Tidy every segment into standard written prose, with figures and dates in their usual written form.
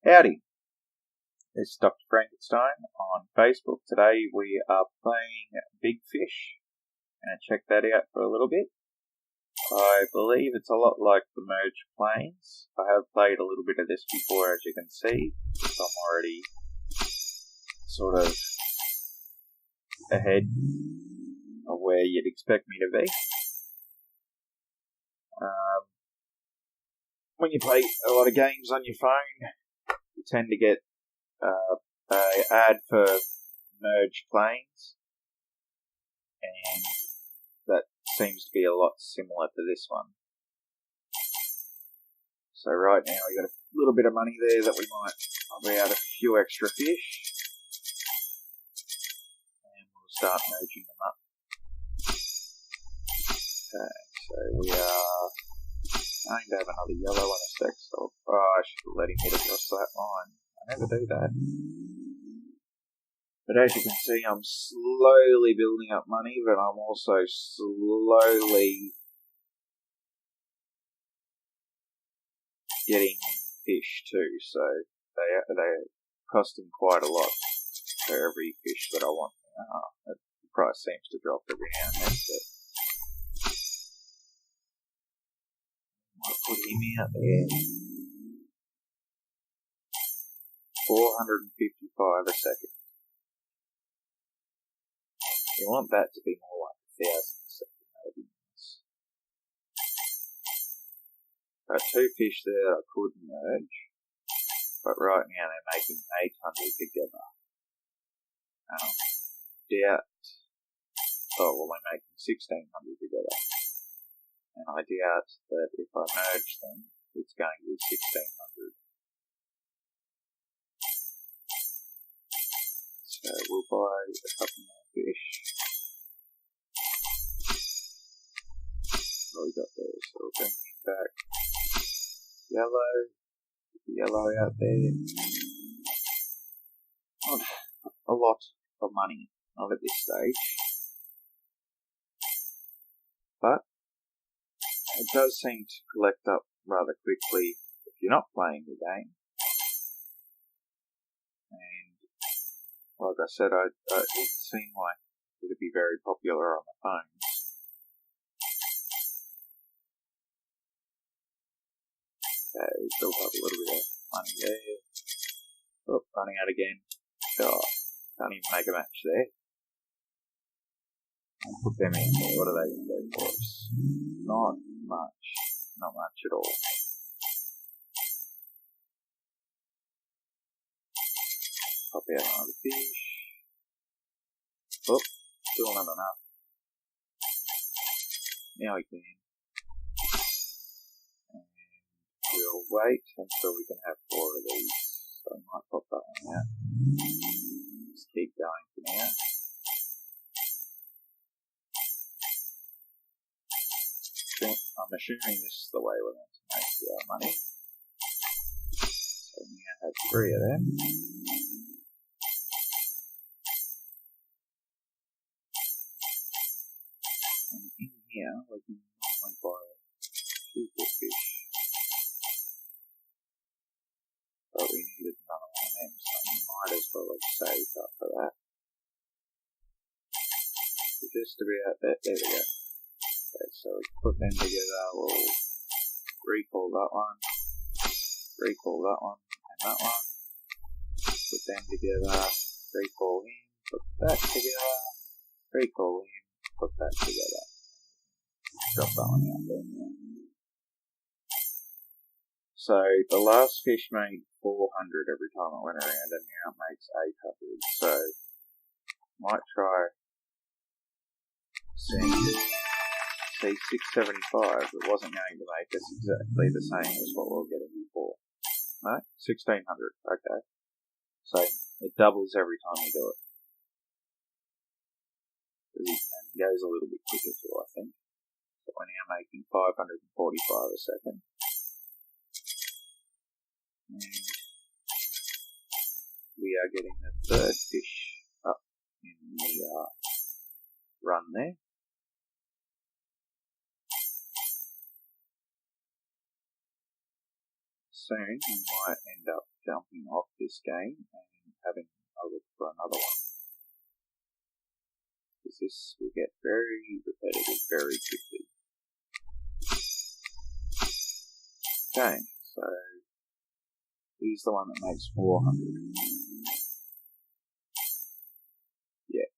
Howdy, this is Dr. Frankenstein on Facebook. Today we are playing BigFish. Going to check that out for a little bit. I believe it's a lot like the Merge Planes. I have played a little bit of this before, as you can see. I'm already sort of ahead of where you'd expect me to be. When you play a lot of games on your phone, you tend to get an ad for Merge Planes, and that seems to be a lot similar to this one. So right now we got a little bit of money there that we might probably add a few extra fish, and we'll start merging them up. Okay, so we are going to have another yellow in a sec, so I should let him hit across that line. I never do that. But as you can see, I'm slowly building up money, but I'm also slowly getting fish too, so they're costing quite a lot for every fish that I want. The price seems to drop every now and then, but I'll put him out there. 455 a second. You want that to be more like 1,000 a second, maybe. Got two fish there I could merge, but right now they're making 800 together. They're making 1,600 together. And I doubt that if I merge them, it's going to be 1,600. So we'll buy a couple more fish. What we got there? So we'll bring him back. Yellow out there. Not a lot of money, not at this stage. But it does seem to collect up rather quickly if you're not playing the game. And like I said, it seemed like it would be very popular on the phones. Okay, we built up a little bit of money there. Oh, running out again. Oh, can't even make a match there. I'll put them in there. What are they going to do for us? Not much. Not much at all. Pop out another fish. Oh, still not enough. Now we can. And we'll wait until we can have 4 of these. So I might pop that one out. Just keep going for now. I'm assuming this is the way we're going to make our money. So we now have 3 of them. And in here we can normally buy 2 BigFish. But we needed another one of them, so we might as well have saved up for that. So just about there we go. Okay, so we put them together, we'll recall that one, and that one. Put them together, recall him, put that together, recall him, put that together. Drop that one out there now. So the last fish made 400 every time it went around, and now it makes 800. So might try seeing 675. It wasn't going to make us exactly the same as what we were getting before. No, 1,600. Okay. So it doubles every time you do it. And it goes a little bit quicker too, I think. So we're now making 545 a second. And we are getting the 3rd fish up in the run there. Soon we might end up jumping off this game and having a look for another one. Because this will get very repetitive very quickly. Okay, so here's the one that makes 400. Yeah.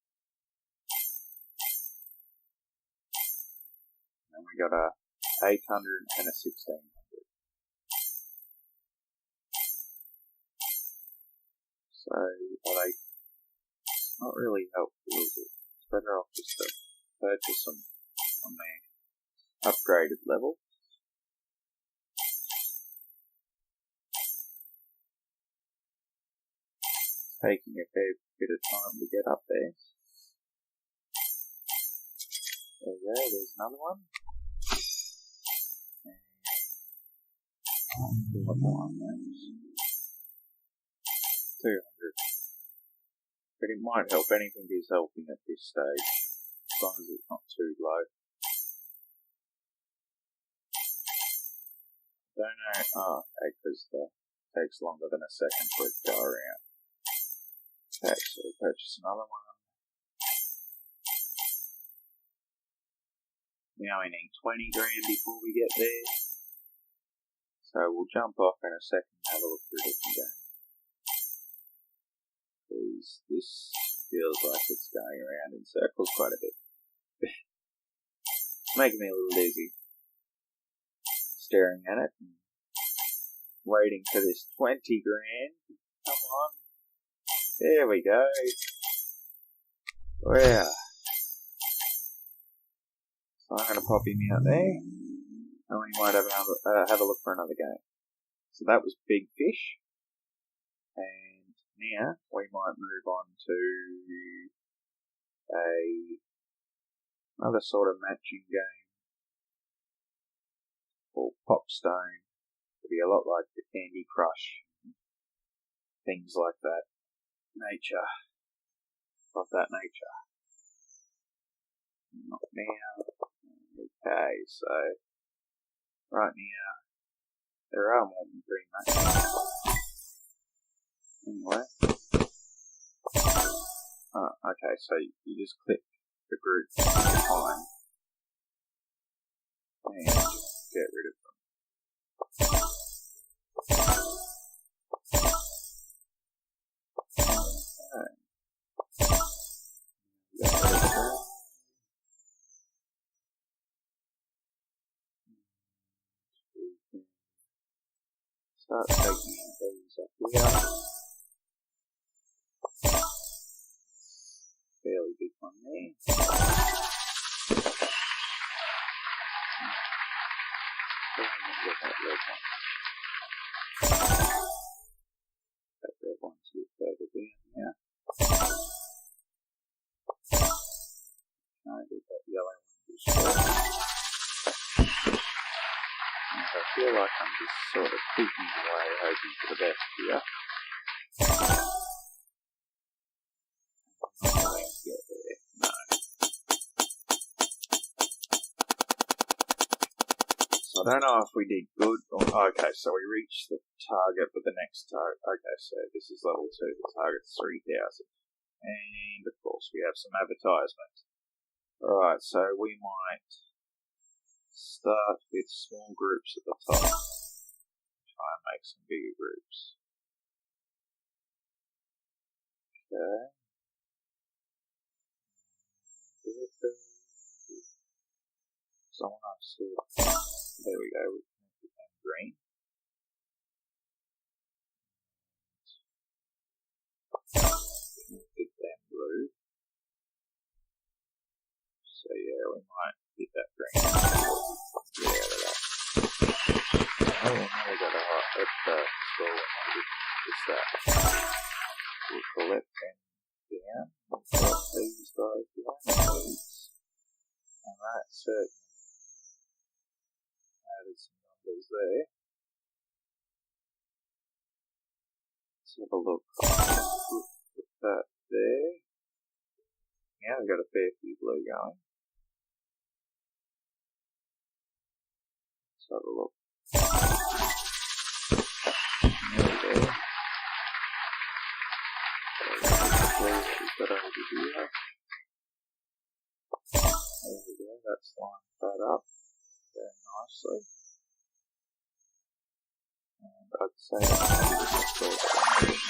And we got a 800 and a 1600. So, are they not really helpful, is it? It's better off just to purchase them on their upgraded level. Taking a fair bit of time to get up there. There we go, there's another one. And what the one goes? 200. But it might help. Anything is helping at this stage, as long as it's not too low. Don't know. Oh, okay, because it takes longer than a second for it to go around. Okay, so we'll purchase another one. We only need 20 grand before we get there. So we'll jump off in a second and have a look through the game. Because this feels like it's going around in circles quite a bit. It's making me a little dizzy. Staring at it and waiting for this 20 grand. Come on. There we go. Wow. So I'm going to pop him out there. And we might have a look for another game. So that was BigFish. And now we might move on to another sort of matching game called Popstone. It'll be a lot like the Candy Crush. Things like that. Nature. Of that nature. Not now. Okay, so right now there are more than 3 matches. Anyway. Okay, so you just click the group behind and get rid of them. Start taking out these up here. Fairly big one there. Get that red one. That red one's a bit further down now. No, get that yellow one just short. And I feel like I'm just sort of tweaking away, hoping for the best here. I'm not going to get there. No. So I don't know if we did good or... Okay, so we reached the target with the next target. Okay, so this is level 2. The target's 3,000. And, of course, we have some advertisements. Alright, so we might start with small groups at the top. Try and make some bigger groups. Okay. Someone else said, there we go, we can make them green. Make them blue. So yeah, we might get that green. Yeah, we go. Oh, now we got a scroll and just that. We'll collect them down. We'll collect these guys down. And that certainly added some numbers there. Let's have a look. Put that there. Now we've got a fair few blue going. Let's have a look. There we go. What we've got over here. There we go, that's lined that up very nicely. And I'd say that's maybe just a little bit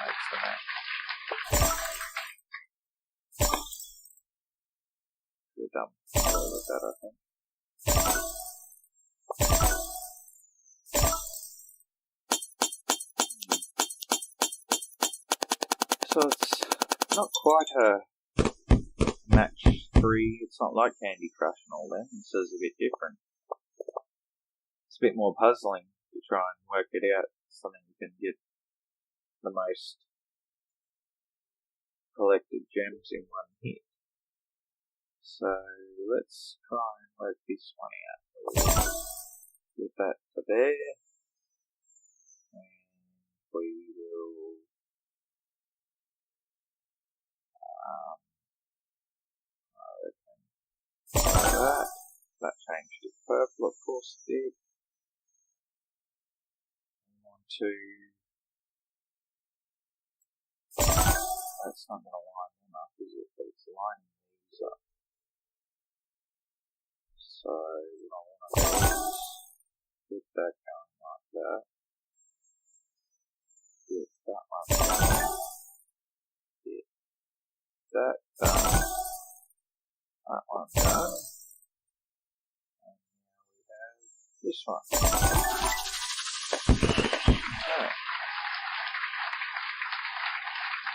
makes the map. We're done with that, I think. So it's not quite a match 3, it's not like Candy Crush and all that, it's a bit different. It's a bit more puzzling to try and work it out, something you can get the most collected gems in one hit. So let's try and work this one out. We'll get that to there, and we will that changed to purple, of course it did. We want to, that's not going to line them up, is it? But it's lining these up. So what I want to do is get that going like that. Get that one going. Get that done. That one done. And now we have this one. Okay.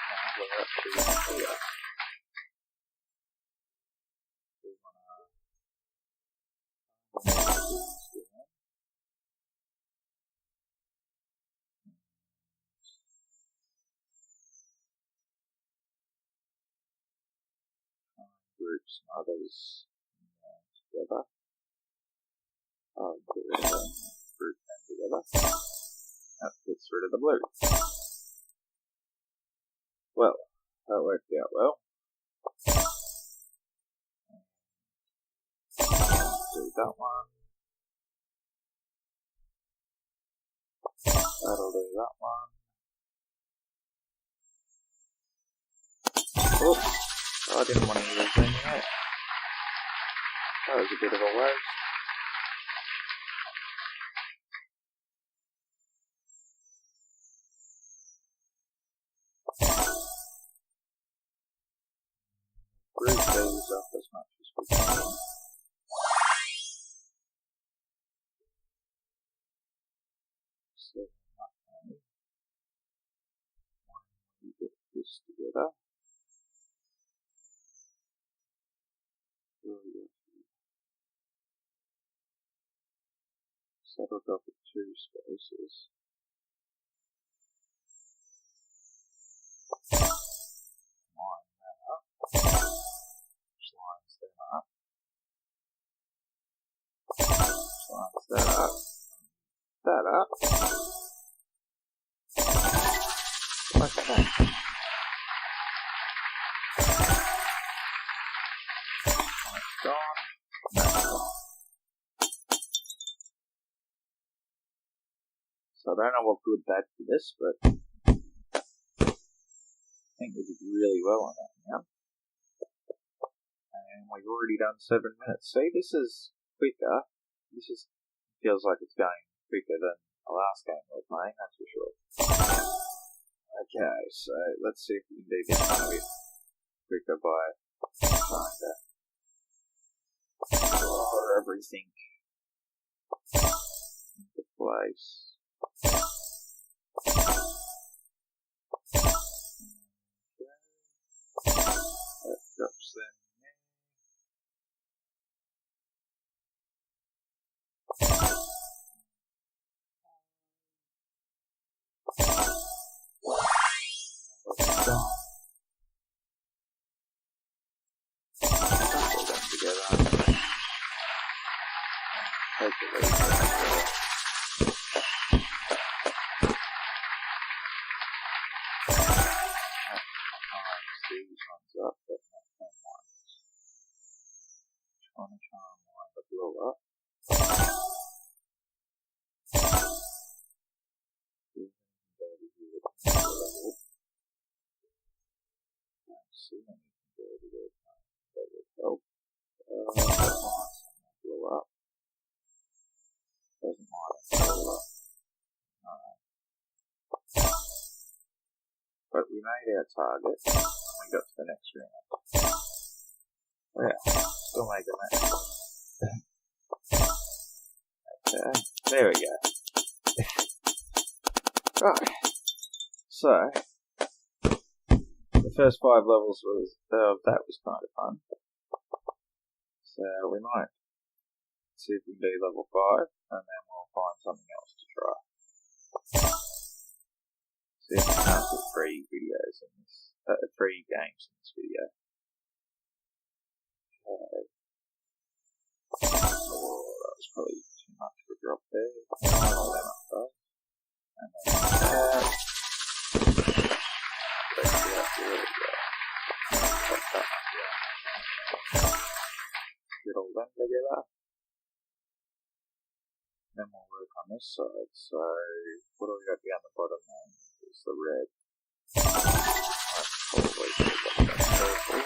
Now we're up to here. We want to groups and others together. Group them together. That gets rid of the blue. Well, that worked out well. Do that one. That'll do that one. Oops, I didn't want to use any yet. That was a bit of a waste. Group these up as much as we can. So when we get this together, settled off at 2 spaces. Line that up. Which lines that up. Which lines that up. That up. Like that. That's gone. That's gone. So I don't know what good that did us, but I think we did really well on that now. And we've already done 7 minutes. See, this is quicker. This is feels like it's going quicker than the last game we were playing, that's for sure. Okay, so let's see if we can do this one a bit quicker by trying to draw everything into place. That drops them there. Done. Couple them together. Take the lead. see anything there that would help. Blow up. Doesn't mind blow up. No. But we made our target. We got to the next round. Yeah, still making that. Okay, there we go. Right. So, the first 5 levels was that was kind of fun. So we might see if we can do level 5, and then we'll find something else to try. See if we can put 3 videos in this, 3 games in this video. Okay. Oh, that was probably too much for a drop there. I'll let it go. And then that. Let's see how there we go. Pop that one down. Get all them together. Then we'll work on this side. So, what do we got down the bottom now? Is the red. That's probably the purple.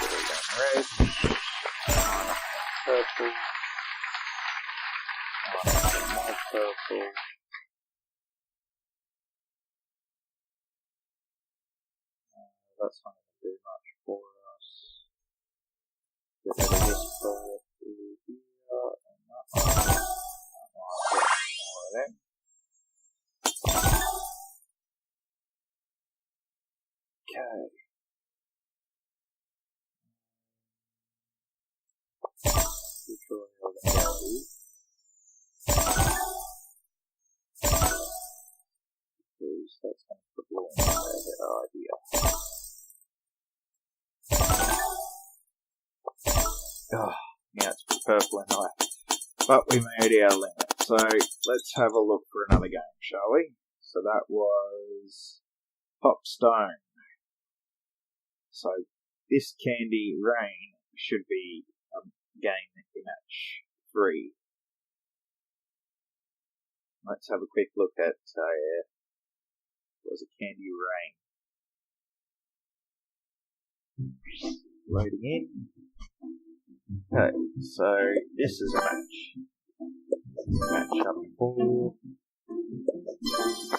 Get it down red. Purple. More purple. That's not going to do much for us. Get rid of this purple here and that one. That one, get more of them. Okay. Which one are we going to go with? Because that's going to put you in a better idea. Oh, yeah, it's purple anyway. But we made our limit. So let's have a look for another game, shall we? So that was Pop Stone. So this Candy Rain should be a game in match 3. Let's have a quick look at was a Candy Rain. Loading in. Okay, so this is a match. Match up 4.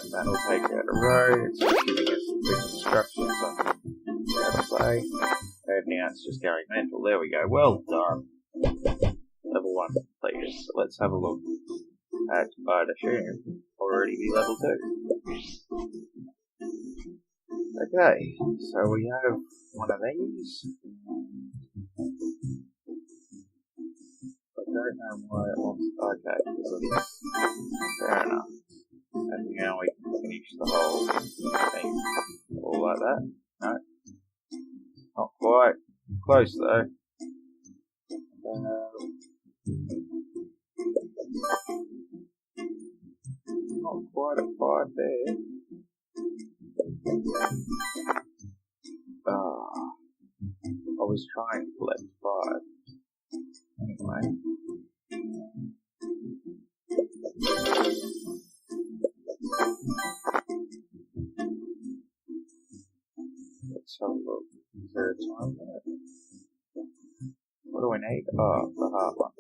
And that'll take out a row. It's just giving us some quick instructions on how to play. And now it's just going mental. There we go. Well done. Level 1 completed. So let's have a look at I'd assume already be level 2. Okay, so we have one of these. I don't know why it wants. Okay, because of this. Fair enough. And now we can finish the whole thing. All like that. No. Not quite. Close though. Not quite at 5 there. I was trying to collect 5. Anyway. Let's have a look. Is there a time limit? What do we need? Oh, the hard one.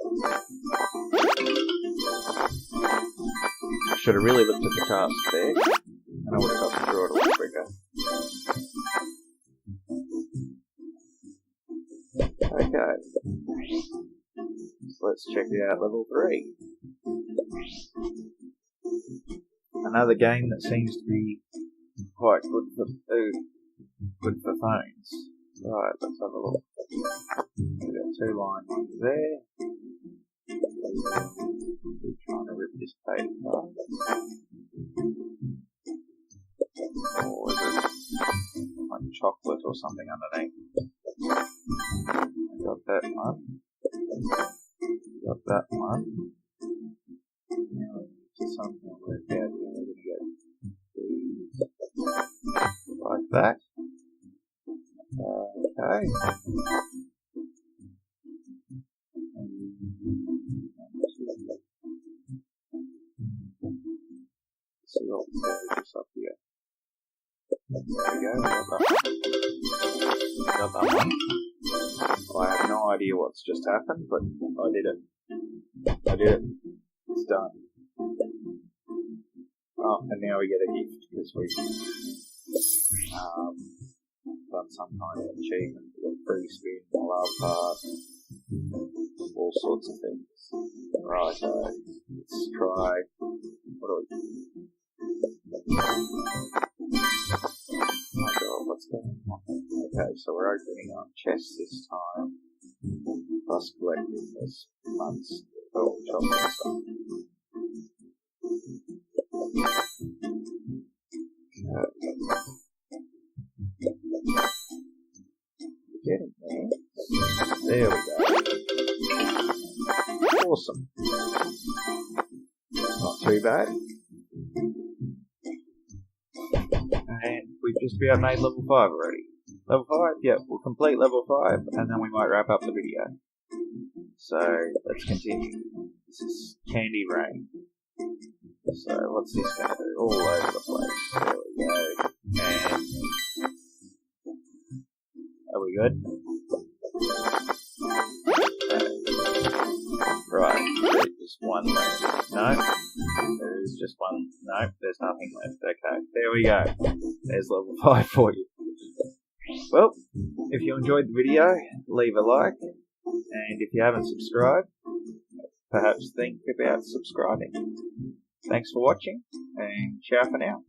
I should have really looked at the task there, and I would have got through it a lot quicker. Okay. So let's check it out, level 3. Another game that seems to be quite good for phones. Right, let's have a look. We've got 2 line ones there. We're trying to rip this page apart. Or is it like chocolate or something underneath? Got that one. Got that one. Now it's something I'll work out. We're going to get these like that. Okay. Let's see what we can do this up here. There we go, got that one. I have no idea what's just happened, but I did it. It's done. Oh, and now we get a gift because we've done some kind of achievement. We got free spin, love card, all sorts of things. Right, let's try. What do we do? Oh my god, what's going on? Okay, so we're opening our chest this time, plus collecting this month's chocolate stuff. Getting there. There we go. Awesome. Not too bad. And we've just about made level 5 already. Level 5? Yep, we'll complete level 5 and then we might wrap up the video. So, let's continue. This is Candy Rain. So, what's this going to do? All over the place. There we go. And are we good? Right, there's just one left. No, there's just one. No, there's nothing left. Okay, there we go. There's level 5 for you. Well, if you enjoyed the video, leave a like. And if you haven't subscribed, perhaps think about subscribing. Thanks for watching, and ciao for now.